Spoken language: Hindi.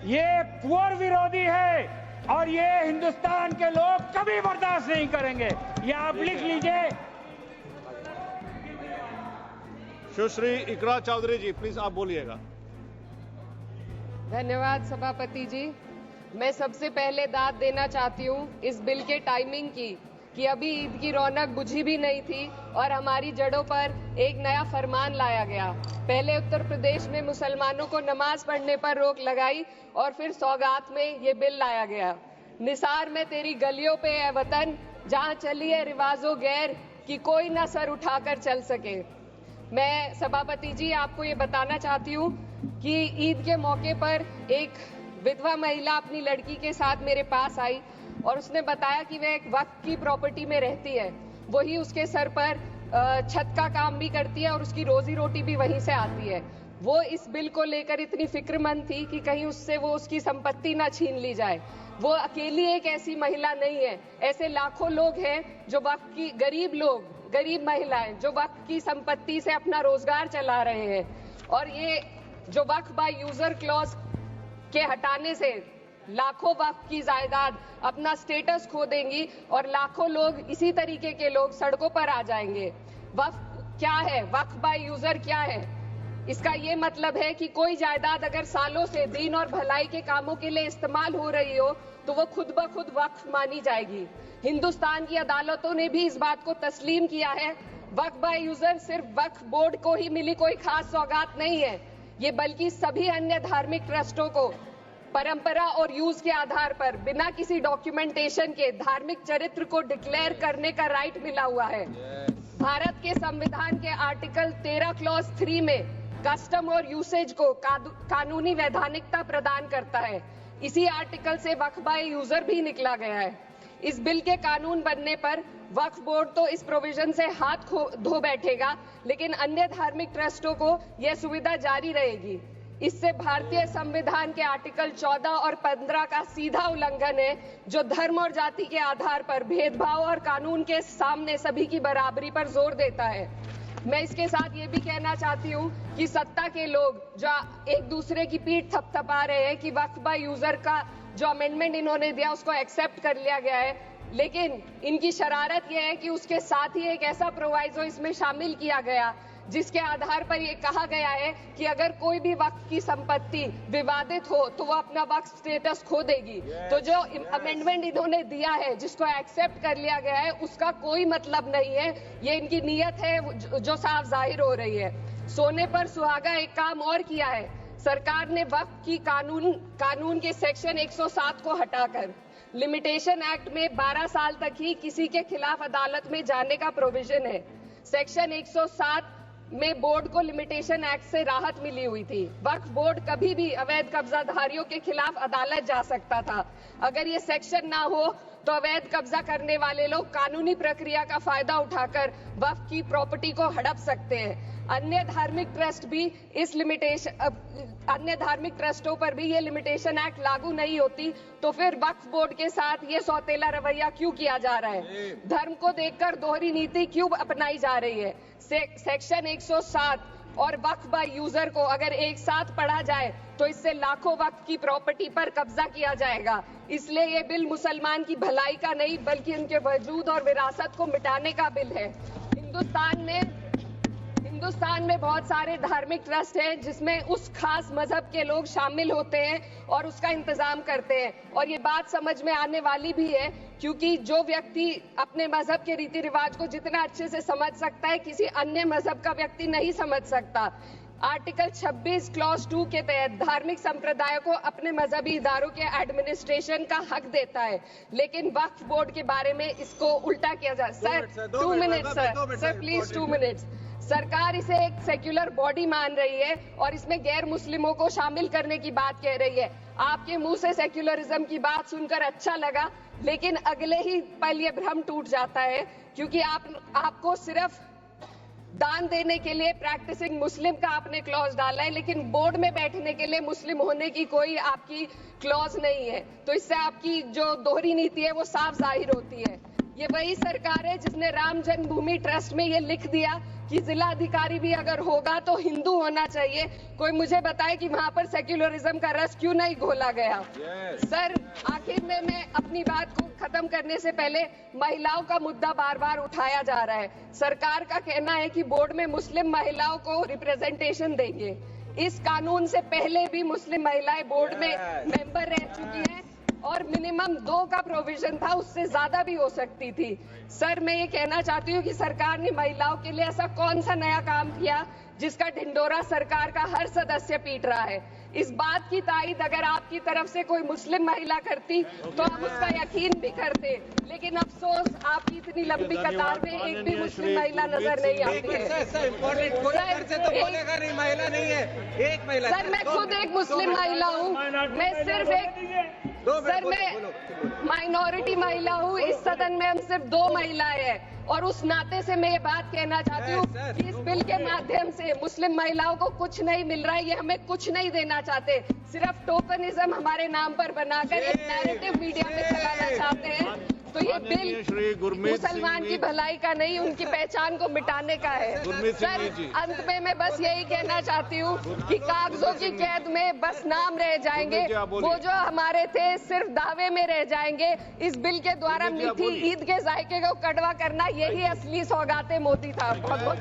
ये पुअर विरोधी है और ये हिंदुस्तान के लोग कभी बर्दाश्त नहीं करेंगे। ये आप लिख लीजिए। सुश्री इकरा चौधरी जी, प्लीज आप बोलिएगा। धन्यवाद सभापति जी। मैं सबसे पहले दाद देना चाहती हूँ इस बिल के टाइमिंग की कि अभी ईद की रौनक बुझी भी नहीं थी और हमारी जड़ों पर एक नया फरमान लाया गया। पहले उत्तर प्रदेश में मुसलमानों को नमाज पढ़ने पर रोक लगाई और फिर सौगात में ये बिल लाया गया। निसार में तेरी गलियों पे है वतन, जहाँ चली है रिवाजो गैर कि कोई ना सर उठाकर चल सके। मैं सभापति जी आपको ये बताना चाहती हूँ कि ईद के मौके पर एक विधवा महिला अपनी लड़की के साथ मेरे पास आई और उसने बताया कि वह एक वक्फ की प्रॉपर्टी में रहती है। वही उसके सर पर छत का काम भी करती है और उसकी रोजी रोटी भी वहीं से आती है। वो इस बिल को लेकर इतनी फिक्रमंद थी कि कहीं उससे वो उसकी संपत्ति ना छीन ली जाए। वो अकेली एक ऐसी महिला नहीं है, ऐसे लाखों लोग हैं जो वक्फ की गरीब महिलाएं जो वक्फ की संपत्ति से अपना रोजगार चला रहे हैं। और ये जो वक्फ बाय यूजर क्लॉज के हटाने से लाखों वक्फ की जायदाद अपना स्टेटस खो देंगी और लाखों लोग इसी तरीके के लोग सड़कों पर आ जाएंगे। वक्फ क्या है? वक्फ बाय यूजर क्या है? इसका ये मतलब है कि कोई जायदाद अगर सालों से दीन और भलाई के कामों के लिए इस्तेमाल हो रही हो तो वो खुद ब खुद वक्फ मानी जाएगी। हिंदुस्तान की अदालतों ने भी इस बात को तस्लीम किया है। वक्फ बाय यूजर सिर्फ वक्फ बोर्ड को ही मिली कोई खास सौगात नहीं है, ये बल्कि सभी अन्य धार्मिक ट्रस्टों को परंपरा और यूज के आधार पर बिना किसी डॉक्यूमेंटेशन के धार्मिक चरित्र को डिक्लेयर करने का राइट मिला हुआ है। भारत के संविधान के आर्टिकल 13 क्लॉज 3 में कस्टम और यूसेज को कानूनी वैधानिकता प्रदान करता है। इसी आर्टिकल से वक्फ बाय यूजर भी निकला गया है। इस बिल के कानून बनने पर वक्फ बोर्ड तो इस प्रोविजन से हाथ धो बैठेगा, लेकिन अन्य धार्मिक ट्रस्टों को यह सुविधा जारी रहेगी। इससे भारतीय संविधान के आर्टिकल 14 और 15 का सीधा उल्लंघन है, जो धर्म और जाति के आधार पर भेदभाव और कानून के सामने सभी की बराबरी पर जोर देता है। मैं इसके साथ ये भी कहना चाहती हूँ कि सत्ता के लोग जो एक दूसरे की पीठ थपथपा रहे हैं कि वक्फ बाय यूजर का जो अमेंडमेंट इन्होंने दिया उसको एक्सेप्ट कर लिया गया है, लेकिन इनकी शरारत यह है कि उसके साथ ही एक ऐसा प्रोवाइजो इसमें शामिल किया गया जिसके आधार पर यह कहा गया है कि अगर कोई भी वक्फ की संपत्ति विवादित हो तो वो अपना वक्फ स्टेटस खो देगी। तो जो अमेंडमेंट इन्होंने दिया है जिसको एक्सेप्ट कर लिया गया है उसका कोई मतलब नहीं है। ये इनकी नीयत है जो साफ जाहिर हो रही है। सोने पर सुहागा एक काम और किया है। सरकार ने वक्फ की कानून के सेक्शन 107 को हटाकर लिमिटेशन एक्ट में 12 साल तक ही किसी के खिलाफ अदालत में जाने का प्रोविजन है। सेक्शन 107 में बोर्ड को लिमिटेशन एक्ट से राहत मिली हुई थी। वक्फ बोर्ड कभी भी अवैध कब्जाधारियों के खिलाफ अदालत जा सकता था। अगर ये सेक्शन ना हो तो अवैध कब्जा करने वाले लोग कानूनी प्रक्रिया का फायदा उठाकर वक्फ की प्रॉपर्टी को हड़प सकते हैं। अन्य धार्मिक ट्रस्टों पर भी ये लिमिटेशन एक्ट लागू नहीं होती, तो फिर वक्फ बोर्ड के साथ ये सौतेला रवैया क्यों किया जा रहा है? धर्म को देखकर दोहरी नीति क्यों अपनाई जा रही है? सेक्शन 107 और वक्फ बाय यूजर को अगर एक साथ पढ़ा जाए तो इससे लाखों वक्फ की प्रॉपर्टी पर कब्जा किया जाएगा। इसलिए ये बिल मुसलमान की भलाई का नहीं बल्कि उनके वजूद और विरासत को मिटाने का बिल है। हिंदुस्तान में बहुत सारे धार्मिक ट्रस्ट हैं जिसमें उस खास मजहब के लोग शामिल होते हैं और उसका इंतजाम करते हैं, और ये बात समझ में आने वाली भी है क्योंकि जो व्यक्ति अपने मजहब के रीति रिवाज को जितना अच्छे से समझ सकता है किसी अन्य मजहब का व्यक्ति नहीं समझ सकता। आर्टिकल 26 क्लॉज 2 के तहत धार्मिक संप्रदायों को अपने मजहबी इदारों के एडमिनिस्ट्रेशन का हक देता है, लेकिन वक्फ बोर्ड के बारे में इसको उल्टा किया जा। Sir 2 minute sir please 2 minutes. सरकार इसे एक सेक्युलर बॉडी मान रही है और इसमें गैर मुस्लिमों को शामिल करने की बात कह रही है। आपके मुंह से सेक्युलरिज्म की बात सुनकर अच्छा लगा, लेकिन अगले ही पल ये भ्रम टूट जाता है क्योंकि आपको सिर्फ दान देने के लिए प्रैक्टिसिंग मुस्लिम का आपने क्लॉज डाला है, लेकिन बोर्ड में बैठने के लिए मुस्लिम होने की कोई आपकी क्लॉज नहीं है। तो इससे आपकी जो दोहरी नीति है वो साफ जाहिर होती है। ये वही सरकार है जिसने राम जन्मभूमि ट्रस्ट में ये लिख दिया कि जिला अधिकारी भी अगर होगा तो हिंदू होना चाहिए। कोई मुझे बताए कि वहां पर सेक्युलरिज्म का रस क्यों नहीं घोला गया। सर, आखिर में मैं अपनी बात को खत्म करने से पहले महिलाओं का मुद्दा बार बार उठाया जा रहा है। सरकार का कहना है कि बोर्ड में मुस्लिम महिलाओं को रिप्रेजेंटेशन देंगे। इस कानून से पहले भी मुस्लिम महिलाएं बोर्ड में मेंबर रह चुकी हैं और मिनिमम 2 का प्रोविजन था, उससे ज्यादा भी हो सकती थी। सर, मैं ये कहना चाहती हूँ कि सरकार ने महिलाओं के लिए ऐसा कौन सा नया काम किया जिसका ढिंडोरा सरकार का हर सदस्य पीट रहा है। इस बात की तायद अगर आपकी तरफ से कोई मुस्लिम महिला करती तो हम उसका यकीन भी करते, लेकिन अफसोस आपकी इतनी लंबी कतार में एक भी मुस्लिम महिला नजर नहीं आती है। सर, मैं खुद एक मुस्लिम महिला हूँ, मैं सिर्फ एक मैं माइनॉरिटी महिला हूँ। इस सदन में हम सिर्फ 2 महिलाएं हैं और उस नाते से मैं ये बात कहना चाहती हूँ कि इस बिल के माध्यम से मुस्लिम महिलाओं को कुछ नहीं मिल रहा है। ये हमें कुछ नहीं देना चाहते, सिर्फ टोकनिज्म हमारे नाम पर बनाकर एक नैरेटिव मीडिया में चलाना चाहते हैं। तो ये बिल मुसलमान की भलाई का नहीं, उनकी पहचान को मिटाने का है। सर, अंत में मैं बस यही कहना चाहती हूँ कि कागजों की कैद में बस नाम रह जाएंगे, वो जो हमारे थे सिर्फ दावे में रह जाएंगे। इस बिल के द्वारा मीठी ईद के जायके को कड़वा करना, यही असली सौगाते मोदी था। बहुत बहुत